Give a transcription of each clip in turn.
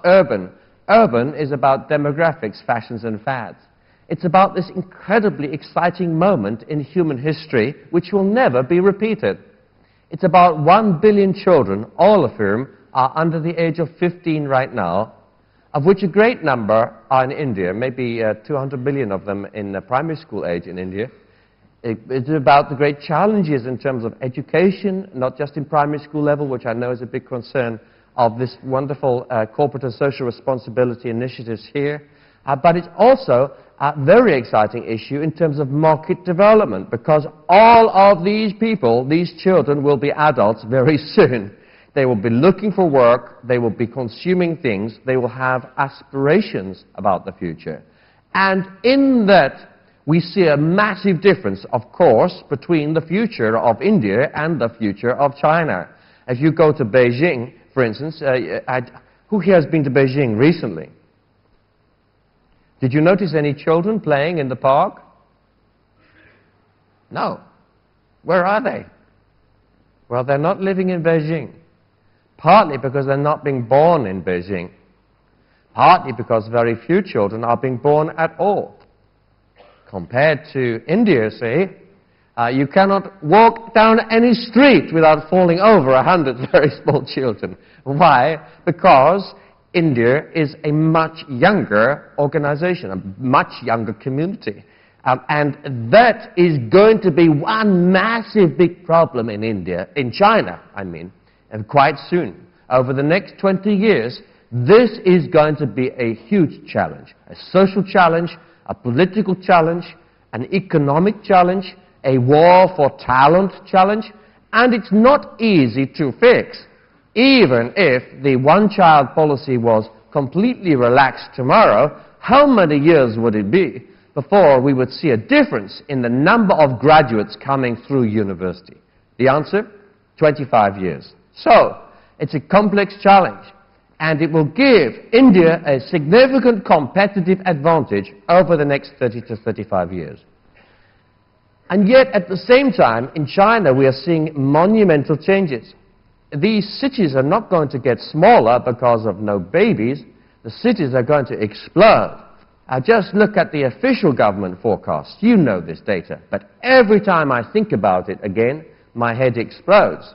urban. Urban is about demographics, fashions and fads. It's about this incredibly exciting moment in human history which will never be repeated. It's about 1 billion children, all of whom are under the age of 15 right now, of which a great number are in India, maybe 200 million of them in primary school age in India. It's about the great challenges in terms of education, not just in primary school level, which I know is a big concern of this wonderful corporate and social responsibility initiatives here. But it's also a very exciting issue in terms of market development, because all of these people, these children, will be adults very soon. They will be looking for work, they will be consuming things, they will have aspirations about the future. And in that, we see a massive difference, of course, between the future of India and the future of China. If you go to Beijing, for instance, who here has been to Beijing recently? Did you notice any children playing in the park? No. Where are they? Well, they're not living in Beijing. Partly because they're not being born in Beijing. Partly because very few children are being born at all. Compared to India, say, you cannot walk down any street without falling over 100 very small children. Why? Because India is a much younger organization, a much younger community. And that is going to be one massive big problem in India, in China, I mean, and quite soon. Over the next 20 years, this is going to be a huge challenge, a social challenge, a political challenge, an economic challenge, a war for talent challenge, and it's not easy to fix. Even if the one-child policy was completely relaxed tomorrow, how many years would it be before we would see a difference in the number of graduates coming through university? The answer? 25 years. So, it's a complex challenge, and it will give India a significant competitive advantage over the next 30 to 35 years. And yet, at the same time, in China, we are seeing monumental changes. These cities are not going to get smaller because of no babies. The cities are going to explode. Just look at the official government forecasts. You know this data. But every time I think about it again, my head explodes.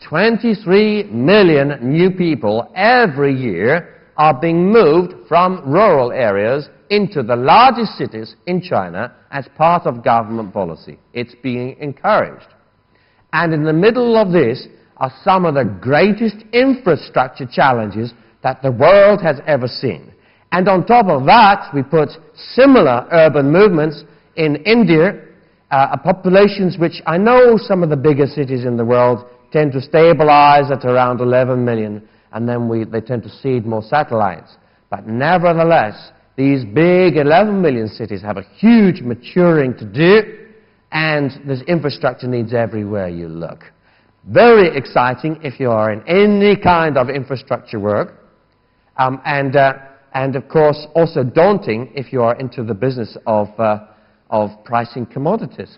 23 million new people every year are being moved from rural areas into the largest cities in China as part of government policy. It's being encouraged. And in the middle of this are some of the greatest infrastructure challenges that the world has ever seen. And on top of that, we put similar urban movements in India, populations which I know some of the bigger cities in the world tend to stabilize at around 11 million, and then they tend to seed more satellites. But nevertheless, these big 11 million cities have a huge maturing to do, and there's infrastructure needs everywhere you look. Very exciting if you are in any kind of infrastructure work, and of course also daunting if you are into the business of pricing commodities.